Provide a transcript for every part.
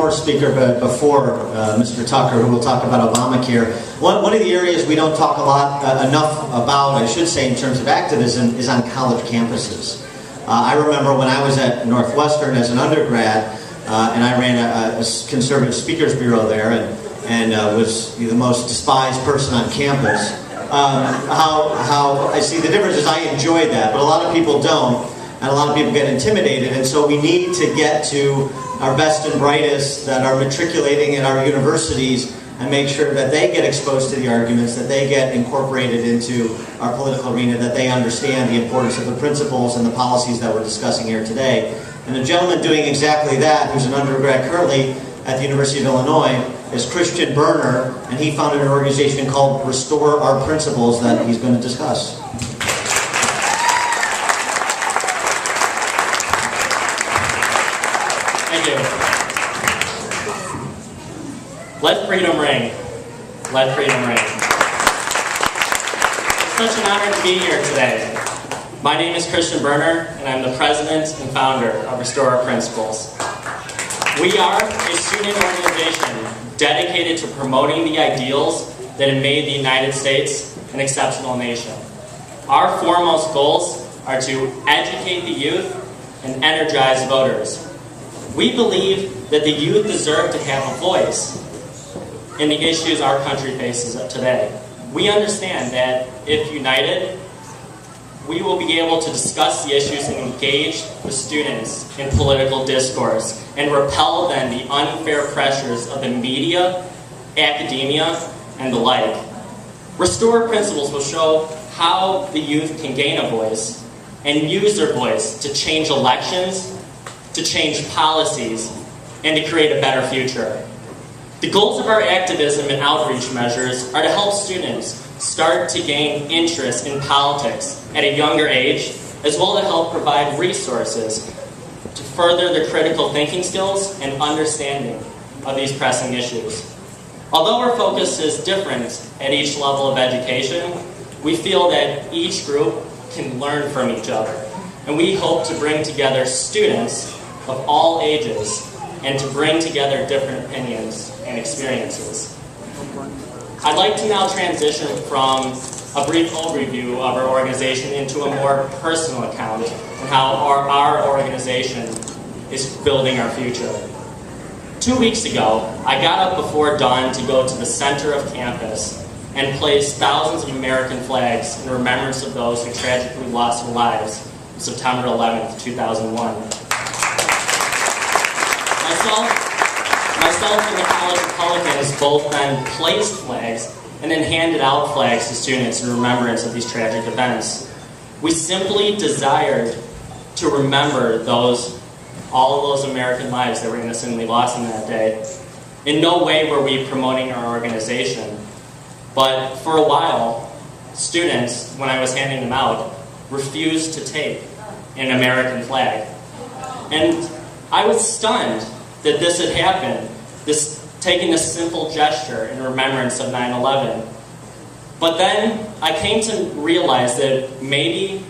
more speaker before Mr. Tucker, who will talk about Obamacare. One of the areas we don't talk a lot enough about, I should say, in terms of activism, is on college campuses. I remember when I was at Northwestern as an undergrad, and I ran a conservative speakers bureau there, and was the most despised person on campus. How I see the difference is I enjoyed that, but a lot of people don't, and a lot of people get intimidated, and so we need to get to our best and brightest that are matriculating at our universities and make sure that they get exposed to the arguments, that they get incorporated into our political arena, that they understand the importance of the principles and the policies that we're discussing here today. And the gentleman doing exactly that, who's an undergrad currently at the University of Illinois, is Chistiaan, and he founded an organization called Restore Our Principles that he's going to discuss. Thank you. Let freedom ring. Let freedom ring. It's such an honor to be here today. My name is Chistiaan, and I'm the president and founder of Restore Our Principles. We are a student organization dedicated to promoting the ideals that have made the United States an exceptional nation. Our foremost goals are to educate the youth and energize voters. We believe that the youth deserve to have a voice in the issues our country faces today. We understand that if united, we will be able to discuss the issues and engage the students in political discourse and repel then the unfair pressures of the media, academia, and the like. Restore Principles will show how the youth can gain a voice and use their voice to change elections, to change policies, and to create a better future. The goals of our activism and outreach measures are to help students start to gain interest in politics at a younger age, as well as help provide resources to further their critical thinking skills and understanding of these pressing issues. Although our focus is different at each level of education, we feel that each group can learn from each other, and we hope to bring together students of all ages and to bring together different opinions and experiences. I'd like to now transition from a brief overview of our organization into a more personal account on how our organization is building our future. 2 weeks ago, I got up before dawn to go to the center of campus and place thousands of American flags in remembrance of those who tragically lost their lives on September 11th, 2001. Myself and the College Republicans both then placed flags and then handed out flags to students in remembrance of these tragic events. We simply desired to remember all of those American lives that were innocently lost in that day. In no way were we promoting our organization, but for a while, students, when I was handing them out, refused to take an American flag. And I was stunned that this had happened, taking this simple gesture in remembrance of 9/11. But then I came to realize that maybe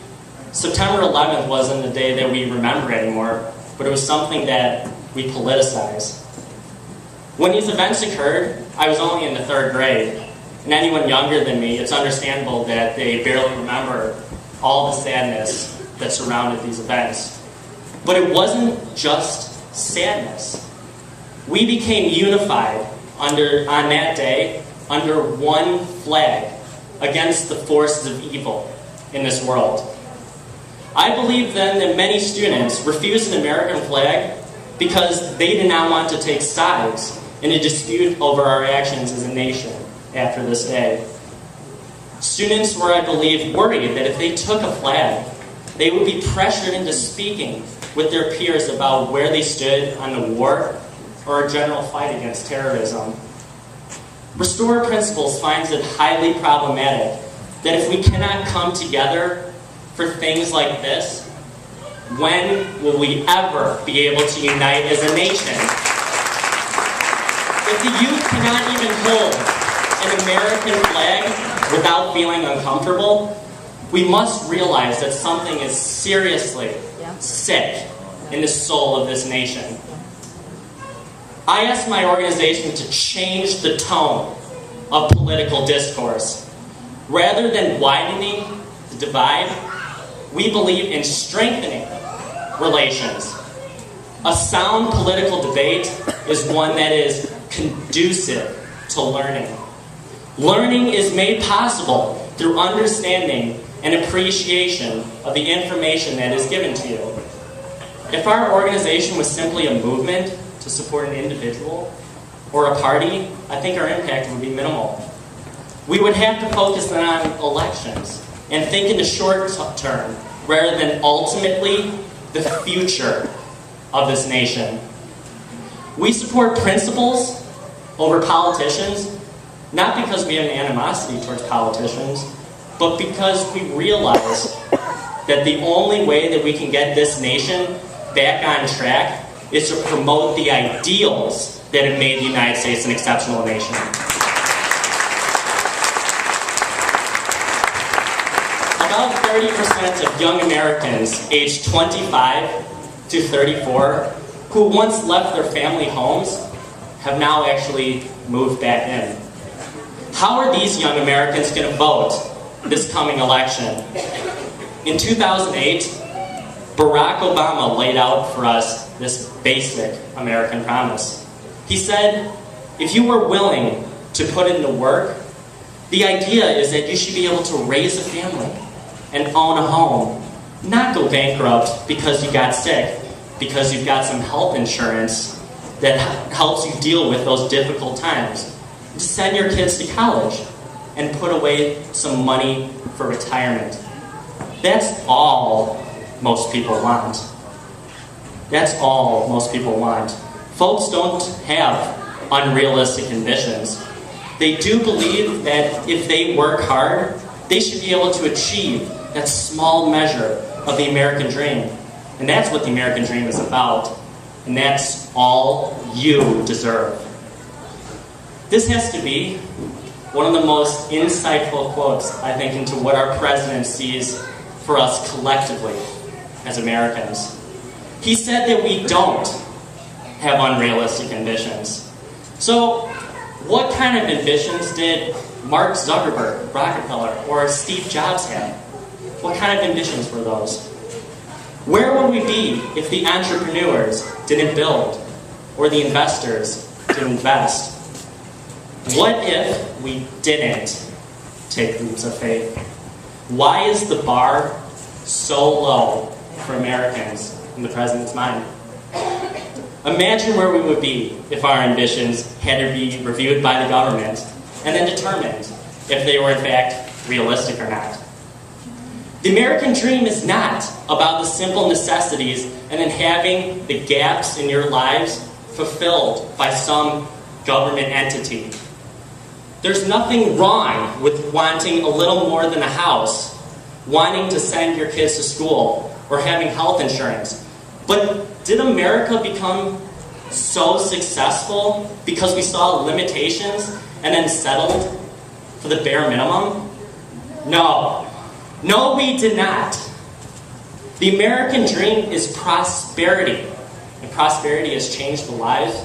September 11th wasn't the day that we remember anymore, but it was something that we politicized. When these events occurred, I was only in the 3rd grade, and anyone younger than me, it's understandable that they barely remember all the sadness that surrounded these events. But it wasn't just sadness. We became unified on that day under one flag against the forces of evil in this world. I believe then that many students refused an American flag because they did not want to take sides in a dispute over our actions as a nation after this day. Students were, I believe, worried that if they took a flag, they would be pressured into speaking with their peers about where they stood on the war or a general fight against terrorism. Restore Principles finds it highly problematic that if we cannot come together for things like this, when will we ever be able to unite as a nation? If the youth cannot even hold an American flag without feeling uncomfortable, we must realize that something is seriously sick in the soul of this nation. I asked my organization to change the tone of political discourse. Rather than widening the divide, we believe in strengthening relations. A sound political debate is one that is conducive to learning. Learning is made possible through understanding and appreciation of the information that is given to you. If our organization was simply a movement to support an individual or a party, I think our impact would be minimal. We would have to focus on elections and think in the short term rather than ultimately the future of this nation. We support principles over politicians, not because we have an animosity towards politicians, but because we realize that the only way that we can get this nation back on track is to promote the ideals that have made the United States an exceptional nation. About 30% of young Americans aged 25 to 34 who once left their family homes have now actually moved back in. How are these young Americans going to vote this coming election? In 2008, Barack Obama laid out for us this basic American promise. He said, if you were willing to put in the work, the idea is that you should be able to raise a family and own a home, not go bankrupt because you got sick, because you've got some health insurance that helps you deal with those difficult times. Just send your kids to college and put away some money for retirement. That's all most people want. That's all most people want. Folks don't have unrealistic ambitions. They do believe that if they work hard, they should be able to achieve that small measure of the American dream. And that's what the American dream is about. And that's all you deserve. This has to be one of the most insightful quotes, I think, into what our president sees for us collectively as Americans. He said that we don't have unrealistic ambitions. So, what kind of ambitions did Mark Zuckerberg, Rockefeller, or Steve Jobs have? What kind of ambitions were those? Where would we be if the entrepreneurs didn't build, or the investors didn't invest? What if we didn't take leaps of faith? Why is the bar so low for Americans in the president's mind? Imagine where we would be if our ambitions had to be reviewed by the government and then determined if they were in fact realistic or not. The American dream is not about the simple necessities and then having the gaps in your lives fulfilled by some government entity. There's nothing wrong with wanting a little more than a house, wanting to send your kids to school, or having health insurance. But did America become so successful because we saw limitations and then settled for the bare minimum? No. No, we did not. The American dream is prosperity. And prosperity has changed the lives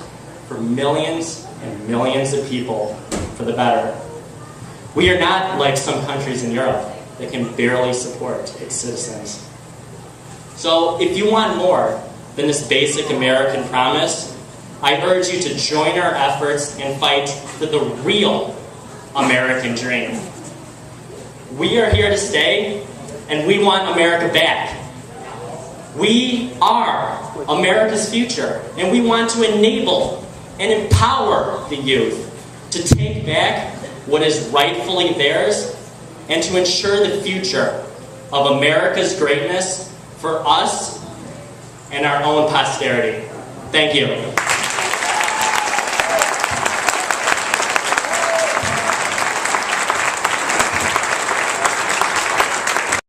for millions and millions of people for the better. We are not like some countries in Europe that can barely support its citizens. So if you want more than this basic American promise, I urge you to join our efforts and fight for the real American dream. We are here to stay, and we want America back. We are America's future, and we want to enable and empower the youth to take back what is rightfully theirs and to ensure the future of America's greatness for us and our own posterity. Thank you.